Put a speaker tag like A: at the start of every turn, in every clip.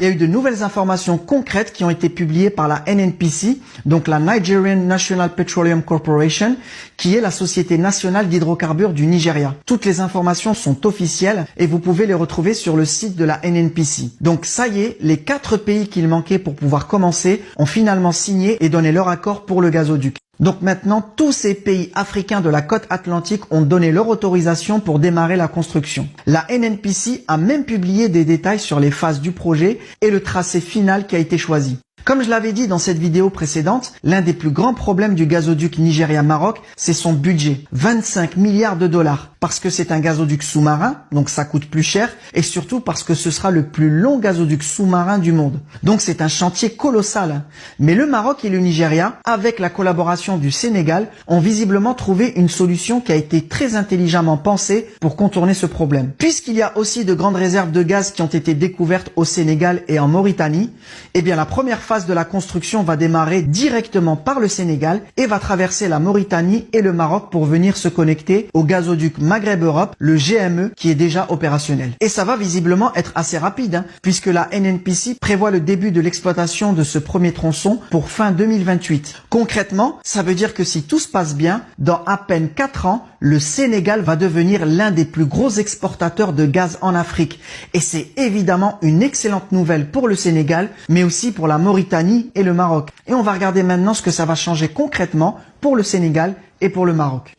A: il y a eu de nouvelles informations concrètes qui ont été publiées par la NNPC, donc la Nigerian National Petroleum Corporation, qui est la société nationale d'hydrocarbures du Nigeria. Toutes les informations sont officielles et vous pouvez les retrouver sur le site de la NNPC. Donc ça y est, les 4 pays qu'il manquait pour pouvoir commencer ont finalement signé et donné leur accord pour le gazoduc. Donc maintenant, tous ces pays africains de la côte atlantique ont donné leur autorisation pour démarrer la construction. La NNPC a même publié des détails sur les phases du projet et le tracé final qui a été choisi. Comme je l'avais dit dans cette vidéo précédente, l'un des plus grands problèmes du gazoduc Nigeria-Maroc, c'est son budget, 25 milliards de dollars. Parce que c'est un gazoduc sous-marin, donc ça coûte plus cher, et surtout parce que ce sera le plus long gazoduc sous-marin du monde. Donc c'est un chantier colossal. Mais le Maroc et le Nigeria, avec la collaboration du Sénégal, ont visiblement trouvé une solution qui a été très intelligemment pensée pour contourner ce problème. Puisqu'il y a aussi de grandes réserves de gaz qui ont été découvertes au Sénégal et en Mauritanie, eh bien la première phase de la construction va démarrer directement par le Sénégal et va traverser la Mauritanie et le Maroc pour venir se connecter au gazoduc Maghreb Europe, le GME, qui est déjà opérationnel. Et ça va visiblement être assez rapide, puisque la NNPC prévoit le début de l'exploitation de ce premier tronçon pour fin 2028. Concrètement, ça veut dire que si tout se passe bien, dans à peine 4 ans, le Sénégal va devenir l'un des plus gros exportateurs de gaz en Afrique. Et c'est évidemment une excellente nouvelle pour le Sénégal, mais aussi pour la Mauritanie et le Maroc. Et on va regarder maintenant ce que ça va changer concrètement pour le Sénégal et pour le Maroc.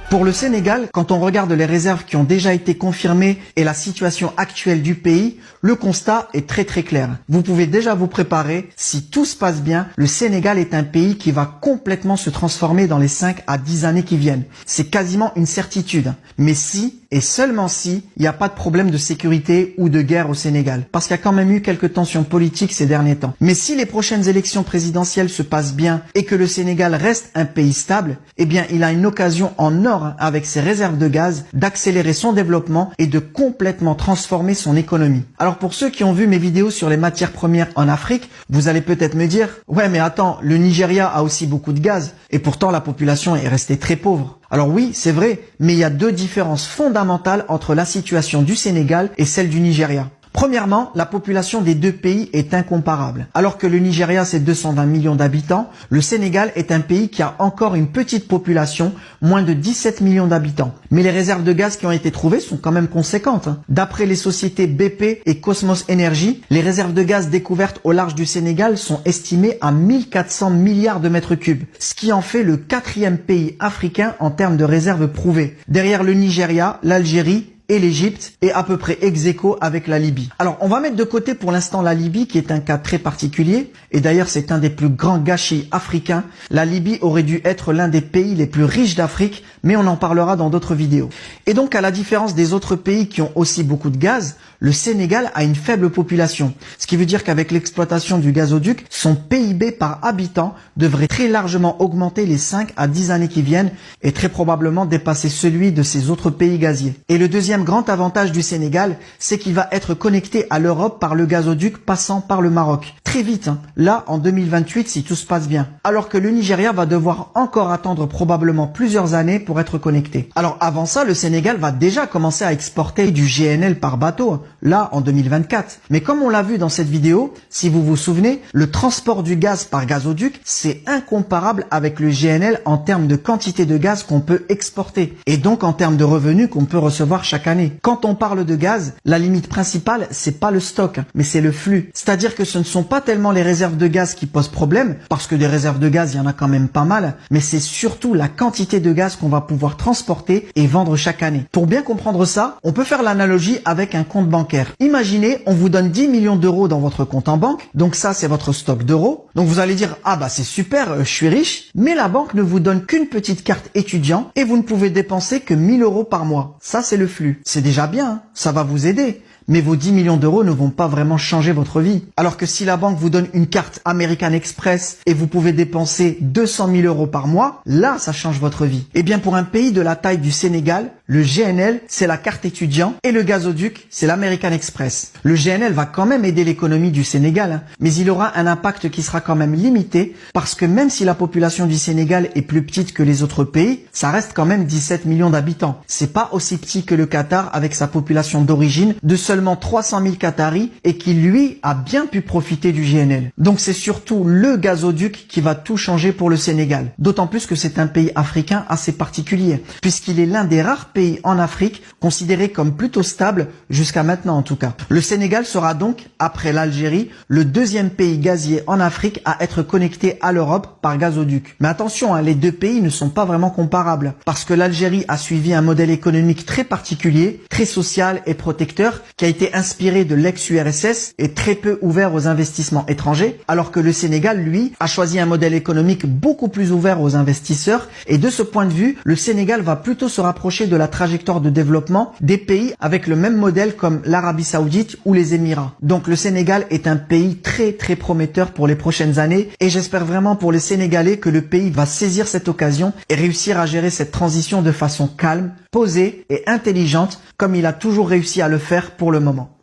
A: Pour le Sénégal, quand on regarde les réserves qui ont déjà été confirmées et la situation actuelle du pays, le constat est très clair. Vous pouvez déjà vous préparer, si tout se passe bien, le Sénégal est un pays qui va complètement se transformer dans les 5 à 10 années qui viennent. C'est quasiment une certitude. Mais si, et seulement si, il n'y a pas de problème de sécurité ou de guerre au Sénégal. Parce qu'il y a quand même eu quelques tensions politiques ces derniers temps. Mais si les prochaines élections présidentielles se passent bien et que le Sénégal reste un pays stable, eh bien il a une occasion en or avec ses réserves de gaz d'accélérer son développement et de complètement transformer son économie. Alors pour ceux qui ont vu mes vidéos sur les matières premières en Afrique, vous allez peut-être me dire « Ouais mais attends, le Nigeria a aussi beaucoup de gaz et pourtant la population est restée très pauvre ». Alors oui, c'est vrai, mais il y a 2 différences fondamentales entre la situation du Sénégal et celle du Nigeria. Premièrement, la population des 2 pays est incomparable. Alors que le Nigeria, c'est 220 millions d'habitants, le Sénégal est un pays qui a encore une petite population, moins de 17 millions d'habitants. Mais les réserves de gaz qui ont été trouvées sont quand même conséquentes. D'après les sociétés BP et Cosmos Energy, les réserves de gaz découvertes au large du Sénégal sont estimées à 1400 milliards de mètres cubes, ce qui en fait le 4e pays africain en termes de réserves prouvées. Derrière le Nigeria, l'Algérie et l'Égypte est à peu près ex-aequo avec la Libye. Alors on va mettre de côté pour l'instant la Libye qui est un cas très particulier et d'ailleurs c'est un des plus grands gâchis africains. La Libye aurait dû être l'un des pays les plus riches d'Afrique, mais on en parlera dans d'autres vidéos. Et donc à la différence des autres pays qui ont aussi beaucoup de gaz, le Sénégal a une faible population. Ce qui veut dire qu'avec l'exploitation du gazoduc, son PIB par habitant devrait très largement augmenter les 5 à 10 années qui viennent et très probablement dépasser celui de ces autres pays gaziers. Et le deuxième grand avantage du Sénégal, c'est qu'il va être connecté à l'Europe par le gazoduc passant par le Maroc. Très vite, là en 2028 si tout se passe bien. Alors que le Nigeria va devoir encore attendre probablement plusieurs années pour être connecté. Alors avant ça, le Sénégal va déjà commencer à exporter du GNL par bateau, là en 2024. Mais comme on l'a vu dans cette vidéo, si vous vous souvenez, le transport du gaz par gazoduc, c'est incomparable avec le GNL en termes de quantité de gaz qu'on peut exporter. Et donc en termes de revenus qu'on peut recevoir chaque année. Quand on parle de gaz, la limite principale, c'est pas le stock, mais c'est le flux. C'est-à-dire que ce ne sont pas tellement les réserves de gaz qui posent problème, parce que des réserves de gaz, il y en a quand même pas mal, mais c'est surtout la quantité de gaz qu'on va pouvoir transporter et vendre chaque année. Pour bien comprendre ça, on peut faire l'analogie avec un compte bancaire. Imaginez, on vous donne 10 millions d'euros dans votre compte en banque, donc ça c'est votre stock d'euros. Donc vous allez dire, ah bah c'est super, je suis riche, mais la banque ne vous donne qu'une petite carte étudiant et vous ne pouvez dépenser que 1000 euros par mois. Ça c'est le flux. C'est déjà bien, hein, ça va vous aider. Mais vos 10 millions d'euros ne vont pas vraiment changer votre vie. Alors que si la banque vous donne une carte American Express et vous pouvez dépenser 200 000 euros par mois, là, ça change votre vie. Eh bien, pour un pays de la taille du Sénégal, Le GNL, c'est la carte étudiant et le gazoduc, c'est l'American Express. Le GNL va quand même aider l'économie du Sénégal, mais il aura un impact qui sera quand même limité parce que même si la population du Sénégal est plus petite que les autres pays, ça reste quand même 17 millions d'habitants. C'est pas aussi petit que le Qatar avec sa population d'origine de seulement 300 000 Qataris et qui lui a bien pu profiter du GNL. Donc c'est surtout le gazoduc qui va tout changer pour le Sénégal. D'autant plus que c'est un pays africain assez particulier puisqu'il est l'un des rares pays en Afrique considéré comme plutôt stable jusqu'à maintenant en tout cas. Le Sénégal sera donc, après l'Algérie, le deuxième pays gazier en Afrique à être connecté à l'Europe par gazoduc. Mais attention, les deux pays ne sont pas vraiment comparables parce que l'Algérie a suivi un modèle économique très particulier, très social et protecteur qui a été inspiré de l'ex-URSS et très peu ouvert aux investissements étrangers, alors que le Sénégal, lui, a choisi un modèle économique beaucoup plus ouvert aux investisseurs et de ce point de vue, le Sénégal va plutôt se rapprocher de la trajectoire de développement des pays avec le même modèle comme l'Arabie Saoudite ou les Émirats. Donc le Sénégal est un pays très prometteur pour les prochaines années et j'espère vraiment pour les Sénégalais que le pays va saisir cette occasion et réussir à gérer cette transition de façon calme, posée et intelligente comme il a toujours réussi à le faire pour le moment.